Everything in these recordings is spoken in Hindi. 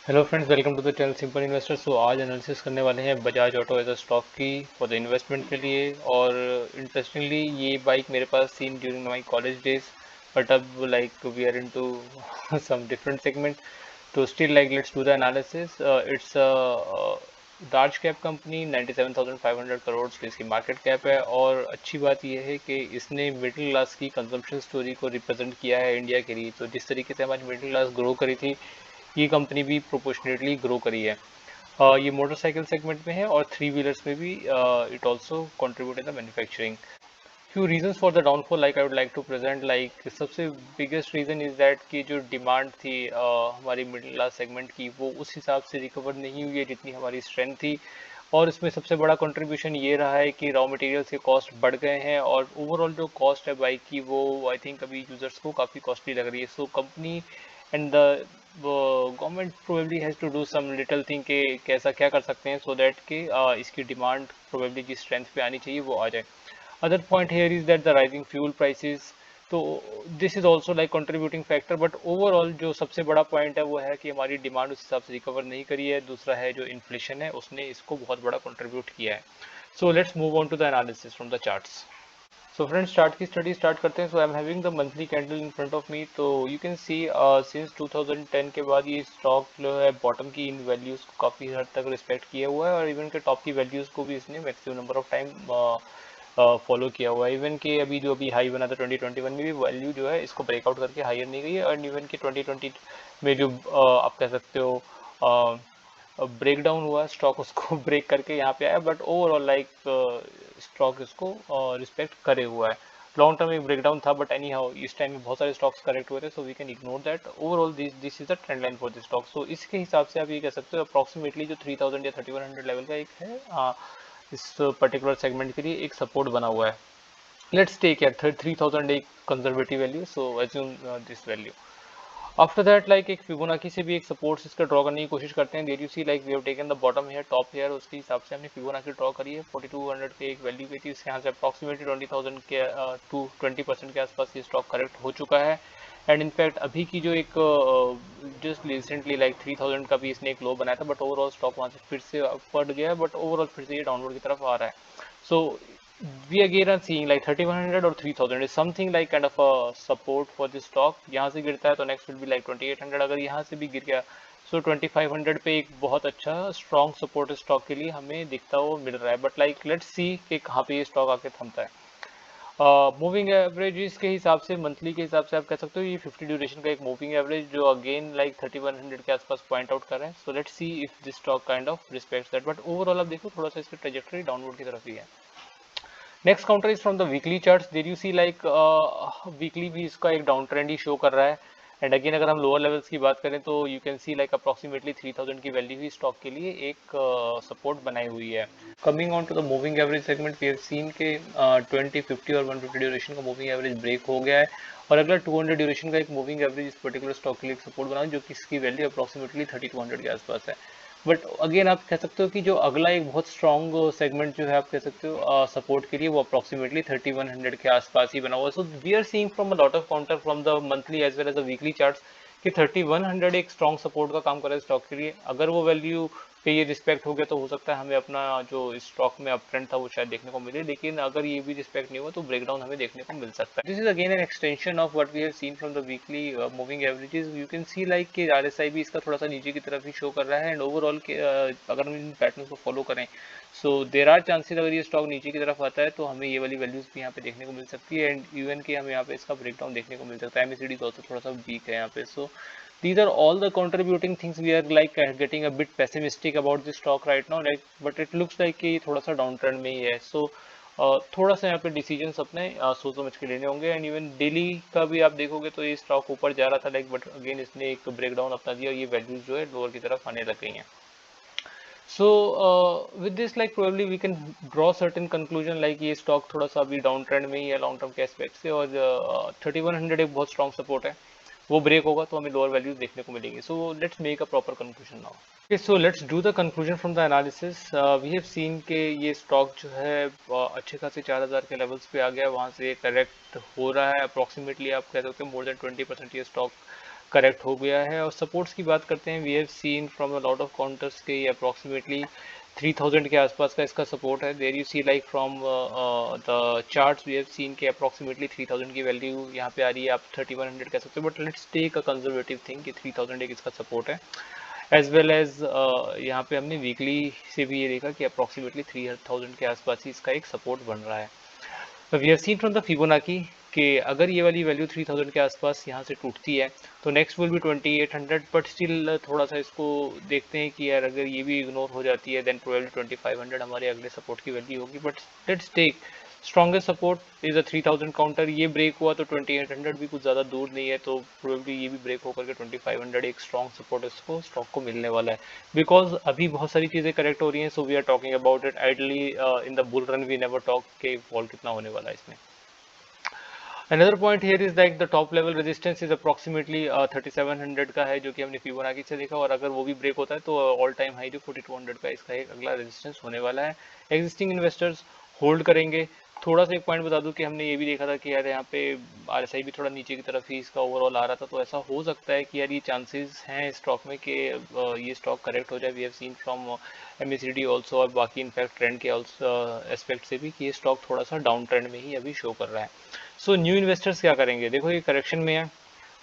Hello friends, welcome to the channel simple investor. So आज एनालिसिस करने वाले हैं Bajaj auto as a stock की फॉर द इन्वेस्टमेंट के लिए। और इंटरेस्टिंगली ये बाइक मेरे पास seen during my college days, but अब like we are into some different segment. तो still like let's do the analysis. It's large cap company, 97,500 crore की इसकी मार्केट कैप है। और अच्छी बात यह है कि इसने मिडिल क्लास की कंजम्पशन स्टोरी को रिप्रेजेंट किया है इंडिया के लिए। तो जिस तरीके से हमारी मिडिल क्लास ग्रो करी थी, ये कंपनी भी प्रोपोर्शनेटली ग्रो करी है। ये मोटरसाइकिल सेगमेंट में है और थ्री व्हीलर्स में भी it also contribute in the manufacturing. Few reasons for the downfall like I would like to present. Like सबसे बिगेस्ट रीजन इज दैट कि जो डिमांड थी हमारी मिडिल क्लास सेगमेंट की, वो उस हिसाब से रिकवर नहीं हुई है जितनी हमारी स्ट्रेंथ थी। और इसमें सबसे बड़ा कंट्रीब्यूशन ये रहा है कि रॉ मटेरियल्स के कॉस्ट बढ़ गए हैं और ओवरऑल जो कॉस्ट है बाइक की, वो आई थिंक अभी यूजर्स को काफ़ी कॉस्टली लग रही है। So company and the government probably has to do some little thing के कैसा क्या कर सकते हैं सो दैट कि इसकी डिमांड प्रोबेबली जिस स्ट्रेंथ पे आनी चाहिए वो आ जाए। Other point here is that the rising fuel prices, तो this is also like contributing factor. But overall जो सबसे बड़ा पॉइंट है वो है कि हमारी डिमांड उस हिसाब से रिकवर नहीं करी है। दूसरा है जो इन्फ्लेशन है, उसने इसको बहुत बड़ा कंट्रीब्यूट किया है। So let's move on to the analysis from the charts. So friends, chart की स्टडी स्टार्ट करते हैं। So I am having the monthly candle in front of me. तो यू कैन सी सिंस 2010 के बाद ये स्टॉक जो है बॉटम की इन वैल्यूज को काफ़ी हद तक रिस्पेक्ट किया हुआ है, और इवन के टॉप की वैल्यूज को भी इसने maximum number of time follow किया हुआ है। इवन के अभी हाई बना था 2021 में भी, वैल्यू जो है इसको ब्रेकआउट करके हायर नहीं गई है। और इवन के 2020 में जो आप कह सकते हो ब्रेक डाउन हुआ स्टॉक, उसको ब्रेक करके यहाँ पे आया। बट ओवरऑल लाइक स्टॉक इसको रिस्पेक्ट करे हुआ है। लॉन्ग टर्म में ब्रेक डाउन था, बट एनी हाउ इस टाइम में बहुत सारे स्टॉक्स करेक्ट हुए थे, so we can ignore that. Overall this is the trend line for this stock. So इसके हिसाब से आप ये कह सकते हो अप्रॉक्सीमेटली जो 3000 या 3100 लेवल का एक है इस पर्टिकुलर सेगमेंट के लिए एक सपोर्ट बना हुआ है। लेट्स टेक यार 3000 एक conservative value, so assume this value. After that like एक फिबोनाची से भी एक सपोर्ट्स इसका ड्रॉ करने की कोशिश करते हैं। There you see like we have taken the bottom here, top here, उसके हिसाब से हमने फिबोनाची ड्रॉ करी है। 4200 के एक वैल्यू की थी, इसके यहाँ से अप्रॉक्सीमेटली 20,000 के टू 20% के आसपास ये स्टॉक करेक्ट हो चुका है। एंड इनफैक्ट अभी की जो एक जस्ट रिसेंटली लाइक 3000 का भी इसने एक लो बनाया था, बट ओवरऑल स्टॉक वहाँ से फिर से अपवर्ड गया है, बट ओवरऑल फिर से ये डाउनवर्ड की तरफ आ रहा है। सो we again are seeing like 3100 or 3000 is something like kind of a support for this stock। यहाँ से गिरता है तो next will be like 2800। अगर यहाँ से भी गिर गया so 2500 पे एक बहुत अच्छा strong support स्टॉक के लिए हमें दिखता हुआ मिल रहा है। बट like let's see कि कहाँ पे ये स्टॉक आके थमता है। मूविंग एवरेज के हिसाब से, मंथली के हिसाब से आप कह सकते हो ये 50 ड्यूरेशन का एक मूविंग एवरेज जो अगेन लाइक 3100 के आसपास पॉइंट आउट कर रहे हैं। So let's see if this stock kind of respects that. But overall आप देखो थोड़ा सा इसकी ट्रेजेक्टरी डाउनवर्ड की तरफ ही है। Next counter is from the weekly charts. There you see like weekly भी इसका एक डाउन ट्रेंड ही शो कर रहा है। एंड अगेन अगर हम लोअर लेवल्स की बात करें तो you can see like approximately 3000 की वैल्यू ही स्टॉक के लिए एक सपोर्ट बनाई हुई है। Coming on to the moving average segment, we have seen के 20, 50 और 150 ड्यूरेशन का मूविंग एवरेज ब्रेक हो गया है। और अगला 200 ड्यूरेशन का एक मूविंग एवरेज इस पर्टिकुलर स्टॉक के लिए सपोर्ट बना, जो कि इसकी वैल्यू अप्रॉक्सीमेटली 3200 के आसपास है। बट अगेन आप कह सकते हो कि जो अगला एक बहुत स्ट्रॉन्ग सेगमेंट जो है आप कह सकते हो सपोर्ट के लिए, वो अप्रॉक्सीमेटली 3100 के आसपास ही बना हुआ है। So we are seeing from a lot of counter from the monthly as well as the weekly charts कि 3100 एक स्ट्रॉन्ग सपोर्ट का काम कर रहा है स्टॉक के लिए। अगर वो वैल्यू पे ये रिस्पेक्ट हो गया तो हो सकता है हमें अपना जो स्टॉक में अप ट्रेंड था वो शायद देखने को मिले। लेकिन अगर ये भी रिस्पेक्ट नहीं हुआ तो ब्रेकडाउन हमें देखने को मिल सकता है। This is again an extension of what we have seen from the weekly moving averages. You can see like कि आरएसआई भी इसका थोड़ा सा नीचे की तरफ ही शो कर रहा है। एंड ओवरऑल के अगर हम इन पैटर्न को फॉलो करें, सो देर आर चांसेस अगर ये स्टॉक नीचे की तरफ आता है तो हमें ये वाली वैल्यूज भी यहाँ पे देखने को मिल सकती है। एंड इवन के हमें यहाँ पे इसका ब्रेकडाउन देखने को मिल सकता है। एमएसीडी ऑल्सो थोड़ा सा वीक है यहाँ पे। सो these are all the contributing things we are like getting a bit pessimistic about this stock right now, like but it looks like कि थोड़ा सा डाउन ट्रेंड में ही है। सो थोड़ा सा यहाँ पे डिसीजंस अपने सोच समझ के लेने होंगे। एंड इवन डेली का भी आप देखोगे तो ये स्टॉक ऊपर जा रहा था लाइक, बट अगेन इसने एक ब्रेकडाउन अपना दिया और ये वैल्यूज जो है लोअर की तरफ आने लग गई हैं। So with this like probably we can draw certain conclusion like ये स्टॉक थोड़ा सा अभी डाउन ट्रेंड में ही है लॉन्ग टर्म के एस्पेक्ट से। और 3100 एक बहुत स्ट्रॉन्ग सपोर्ट है, वो ब्रेक होगा तो हमें लोअर वैल्यूज देखने को मिलेंगी। So let's make a proper conclusion now. Okay, so let's do the conclusion from the analysis. We have seen कि ये स्टॉक जो है अच्छे खासे 4000 के लेवल्स पे आ गया है, वहाँ से करेक्ट हो रहा है। अप्रॉक्सीमेटली आप कह सकते हो मोर देन 20% ये स्टॉक करेक्ट हो गया है। और सपोर्ट्स की बात करते हैं, we have seen from a lot of counters के अप्रॉक्सीमेटली 3000 के आसपास का इसका सपोर्ट है। There you see like from the charts we have seen के अप्रॉक्सीमेटली 3000 की वैल्यू यहाँ पे आ रही है, आप 3100 कह सकते हो, but let's take a conservative thing कि 3000 एक इसका सपोर्ट है। एज वेल एज यहाँ पे हमने वीकली से भी ये देखा कि अप्रॉक्सीमेटली 3000 के आसपास ही इसका एक सपोर्ट बन रहा है। We have seen from the Fibonacci कि अगर ये वाली वैल्यू 3000 के आसपास यहाँ से टूटती है तो next will be 2800, but still थोड़ा सा इसको देखते हैं कि यार अगर ये भी इग्नोर हो जाती है देन प्रोबेबली 2500 हमारे अगले सपोर्ट की वैल्यू होगी। But let's take strongest support is a 3000 counter, ये ब्रेक हुआ तो 2800 भी कुछ ज़्यादा दूर नहीं है, तो प्रोबेबली ये भी ब्रेक होकर के 2500 एक स्ट्रॉन्ग सपोर्ट इसको स्टॉक को मिलने वाला है। बिकॉज अभी बहुत सारी चीज़ें करेक्ट हो रही हैं, so we are talking about it ideally in the bull run we never talk के फॉल कितना होने वाला है इसमें। Another point here is like the top level resistance is approximately 3700 का है, जो कि हमने फिबोनाची से देखा, और अगर वो भी ब्रेक होता है तो ऑल टाइम हाई जो 4200 का इसका एक अगला रेजिस्टेंस होने वाला है। एग्जिस्टिंग इन्वेस्टर्स होल्ड करेंगे। थोड़ा सा एक पॉइंट बता दूं कि हमने ये भी देखा था कि यार यहाँ पे RSI भी थोड़ा नीचे की तरफ ही इसका ओवरऑल आ रहा था, तो ऐसा हो सकता है कि यार ये चांसेस हैं स्टॉक में कि ये स्टॉक करेक्ट हो जाए। We have seen from MACD also और बाकी इनफैक्ट ट्रेंड के ऑल्सो एस्पेक्ट से भी कि ये स्टॉक थोड़ा सा डाउन ट्रेंड में ही अभी शो कर रहा है। सो न्यू इन्वेस्टर्स क्या करेंगे, देखो ये करेक्शन में है,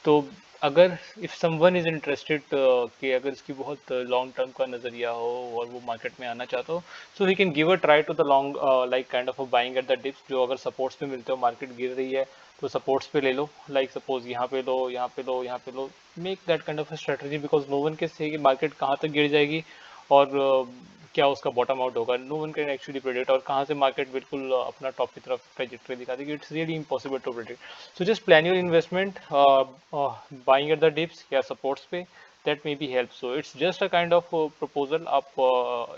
तो अगर इफ समवन इज इंटरेस्टेड कि अगर इसकी बहुत लॉन्ग टर्म का नजरिया हो और वो मार्केट में आना चाहता हो, so we can give a try to the long like kind of buying at the dips, जो अगर सपोर्ट्स पे मिलते हो, मार्केट गिर रही है तो सपोर्ट्स पे ले लो, लाइक सपोज यहाँ पे लो, यहाँ पे लो, यहाँ पे लो, make that kind of strategy, because no one can say कि मार्केट कहाँ तक गिर जाएगी और क्या उसका बॉटम आउट होगा। No one can actually predict, और कहाँ से मार्केट बिल्कुल अपना टॉप की तरफ ट्रेजेक्टरी दिखा देगी, it's really impossible to predict. So just plan your investment buying at the dips या सपोर्ट्स पे, that may be help. So it's just a kind of proposal. आप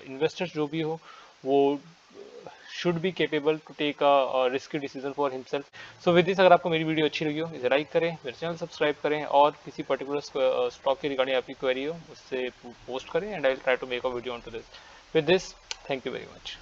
इन्वेस्टर्स जो भी हो वो should be capable to take a risky decision for himself. So with this, अगर आपको मेरी वीडियो अच्छी लगी हो इसे लाइक करें, मेरे चैनल सब्सक्राइब करें, और किसी पर्टिकुलर स्टॉक के रिगार्डिंग आपकी क्वेरी हो उससे पोस्ट करें, and I will try to make a video on to this. With this, thank you very much.